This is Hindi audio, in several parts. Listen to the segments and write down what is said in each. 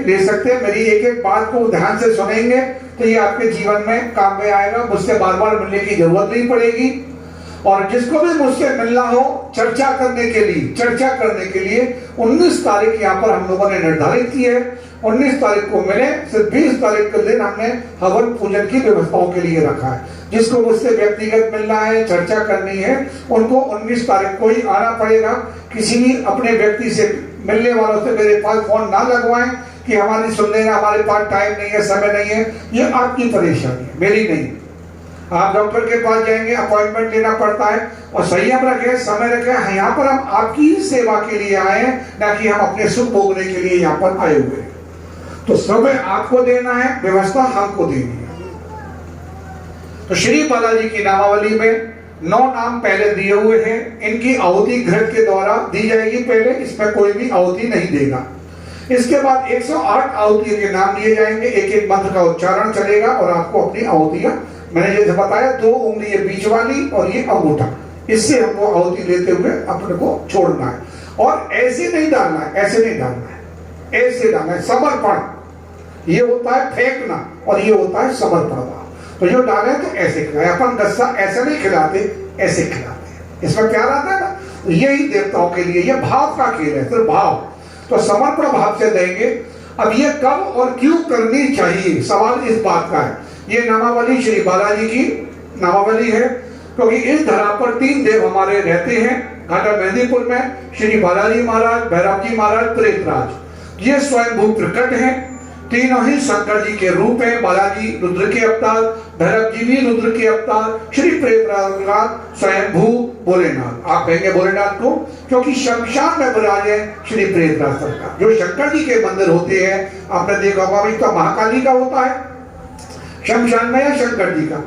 ले सकते हैं। मेरी एक एक बात को ध्यान से सुनेंगे तो ये आपके जीवन में काम में आएगा। मुझसे बार बार मिलने की जरूरत नहीं पड़ेगी। और जिसको भी मुझसे मिलना हो चर्चा करने के लिए 19 तारीख यहाँ पर हम लोगों ने निर्धारित की है। 19 तारीख को मिले। सिर्फ 20 तारीख के दिन हमने हवन पूजन की व्यवस्थाओं के लिए रखा है। जिसको मुझसे व्यक्तिगत मिलना है, चर्चा करनी है, उनको 19 तारीख को ही आना पड़ेगा। किसी भी अपने व्यक्ति से मिलने वालों से मेरे पास फोन ना लगवाएं कि हमारी सुन लेना, हमारे पास टाइम नहीं है, समय नहीं है। ये आपकी परेशानी है, मेरी नहीं। आप डॉक्टर के पास जाएंगे, अपॉइंटमेंट लेना पड़ता है। और संयम रखें, समय रखें। यहाँ पर हम आपकी सेवा के लिए आए हैं, ना कि हम अपने सुख भोगने के लिए यहाँ पर आए हुए हैं। तो समय आपको देना है, व्यवस्था हमको देनी है। तो श्री बालाजी की नामावली में 9 नाम पहले दिए हुए हैं। इनकी आहुति घृत के द्वारा दी जाएगी पहले, इसमें कोई भी आहुति नहीं देगा। इसके बाद 108 आहुतियों के नाम दिए जाएंगे। एक एक मंत्र का उच्चारण चलेगा और आपको अपनी आहुतियां, मैंने जैसे बताया, 2 उंगली ये बीच वाली और ये अंगूठा, इससे हमको आहुति लेते हुए अपने को छोड़ना है। और ऐसे नहीं डालना है, ऐसे नहीं डालना है, ऐसे डालना है। समर्पण ये होता है फेंकना, और ये होता है समर्पण। तो जो डाले तो ऐसे खिलाए। अपन गस्सा ऐसे नहीं खिलाते, ऐसे खिलाते हैं। इसमें प्यार आता है ना। तो यही देवताओं के लिए ये भाव का खेल है, सिर्फ भाव। तो समर्पण भाव से देंगे। अब ये कब और क्यों करनी चाहिए, सवाल इस बात का है। ये नामावली श्री बालाजी की नामावली है, क्योंकि इस धरा पर 3 देव हमारे रहते हैं। घाटा मेहंदीपुर में श्री बालाजी महाराज, भैरव जी महाराज, प्रेतराज। ये स्वयंभू प्रकट हैं। तीनों ही शंकर जी के रूप हैं। बालाजी रुद्र के अवतार, भैरव जी भी रुद्र के अवतार, श्री प्रेतराज स्वयंभू भोलेनाथ। आप कहेंगे भोलेनाथ को, क्योंकि शमशान में विराजे श्री प्रेतराज सरकार। जो शंकर जी के मंदिर होते हैं, आपने देखा होगा, भी तो महाकाली का होता है शमशान में या शंकर जी का।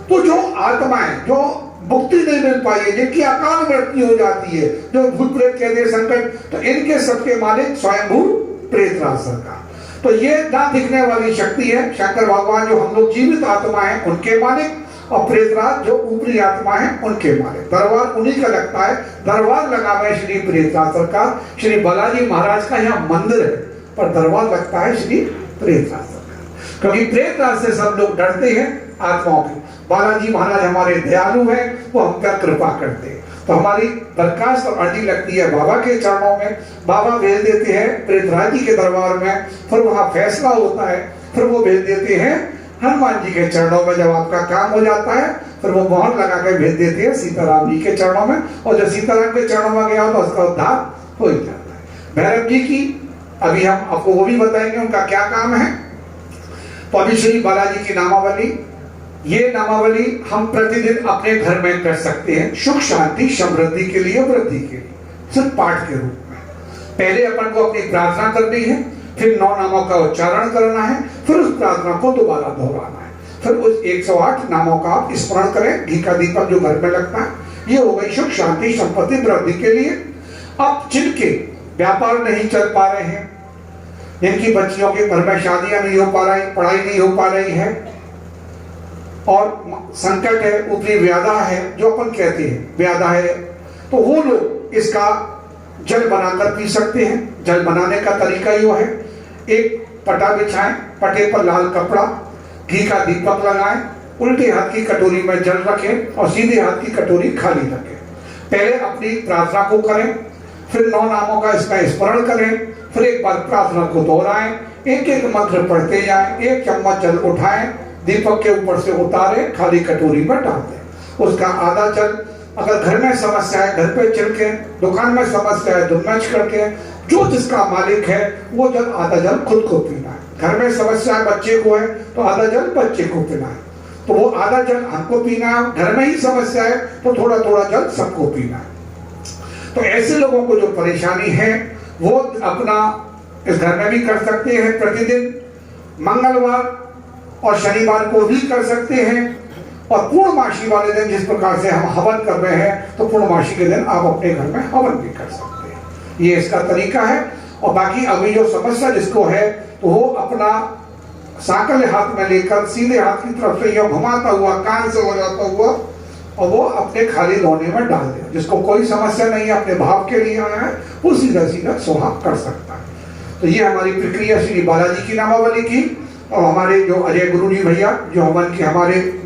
तो जो आत्माएं जो मुक्ति नहीं मिल पाई है, जिनकी अकाल मृत्यु हो जाती है, जो भूत प्रेत कहते हैं संकट, तो इनके सबके मालिक स्वयंभू प्रेतराज सरकार। तो ये ना दिखने वाली शक्ति है। शंकर भगवान जो हम लोग जीवित आत्मा है उनके मालिक, और प्रेतराज जो ऊपरी आत्मा है उनके मालिक। दरबार उन्हीं का लगता है। दरबार लगा हुआ है श्री प्रेतराज सरकार। श्री बालाजी महाराज का यहाँ मंदिर है, पर दरबार लगता है श्री प्रेतराज सरकार, क्योंकि प्रेतराज से सब लोग डरते हैं आत्माओं के। बालाजी महाराज हमारे दयालु हैं, वो हम पर कृपा करते हैं। तो हमारी दरखास्त और अर्जी लगती है बाबा के चरणों में। बाबा भेज देते हैं प्रेतराज जी के दरबार में, फिर वहां फैसला होता है। फिर वो भेज देते हैं हनुमान जी के चरणों में। जब आपका काम हो जाता है, फिर वो मोहर लगा कर भेज देते हैं सीताराम जी के चरणों में। और जब सीताराम के चरणों में गया तो उसका उद्धार हो ही जाता है। भैरव जी की अभी हम आपको वो भी बताएंगे, उनका क्या काम है। तो अभी श्री बालाजी की नामावली, ये नामावली हम प्रतिदिन अपने घर में कर सकते हैं, सुख शांति समृद्धि के लिए, वृद्धि के लिए, सिर्फ पाठ के रूप में। पहले अपन को अपनी प्रार्थना करनी है, फिर 9 नामों का उच्चारण करना है, फिर उस प्रार्थना को दोबारा दोहराना है, फिर उस 108 नामों का आप स्मरण करें। घी का दीपक जो घर में लगता है, ये हो गई सुख शांति संपत्ति वृद्धि के लिए। अब जिनके व्यापार नहीं चल पा रहे हैं, जिनकी बच्चियों के घर में शादियां नहीं हो पा रही, पढ़ाई नहीं हो पा रही है, और संकट है, ऊपरी व्याधा है, जो अपन कहते हैं व्याधा है, तो वो लोग इसका जल बनाकर पी सकते हैं। जल बनाने का तरीका यो है, एक पटा बिछाएं, पटे पर लाल कपड़ा, घी का दीपक लगाएं, उल्टे हाथ की कटोरी में जल रखें और सीधे हाथ की कटोरी खाली रखें। पहले अपनी प्रार्थना को करें, फिर 9 नामों का इसका स्मरण करें, फिर एक बार प्रार्थना को दोहराएं, एक एक मंत्र पढ़ते जाएं, 1 चम्मच जल उठाएं, दीपक के ऊपर से उतारे, खाली कटोरी में डाल दें। उसका आधा जल, अगर घर में समस्या है घर पे छिड़के, दुकान में समस्या है धुन में छिड़के, जो जिसका मालिक है वो जल, आधा जल खुद को पीना है। घर में समस्या है बच्चे को है तो आधा जल बच्चे को पीना है, तो वो आधा जल हमको पीना है। घर में ही समस्या है तो थोड़ा थोड़ा जल सबको पीना है। तो ऐसे लोगों को जो परेशानी है वो अपना इस घर में भी कर सकते हैं। प्रतिदिन मंगलवार और शनिवार को भी कर सकते हैं। और पूर्णमासी वाले दिन जिस प्रकार से हम हवन कर रहे हैं, तो पूर्णमासी के दिन आप अपने घर में हवन भी कर सकते हैं। ये इसका तरीका है। और बाकी अभी जो समस्या जिसको है, तो वो अपना साकल हाथ में लेकर सीधे हाथ की तरफ से यह घुमाता हुआ, कान से हो जाता हुआ, और वो अपने खाली लोने में डाल दे। जिसको कोई समस्या नहीं है, अपने भाव के लिए आया है, वो सीधा सीधा सुहाग कर सकता है। तो ये हमारी प्रक्रिया श्री बालाजी की नामावली की, और हमारे जो अजय गुरु जी भैया जो हवन के हमारे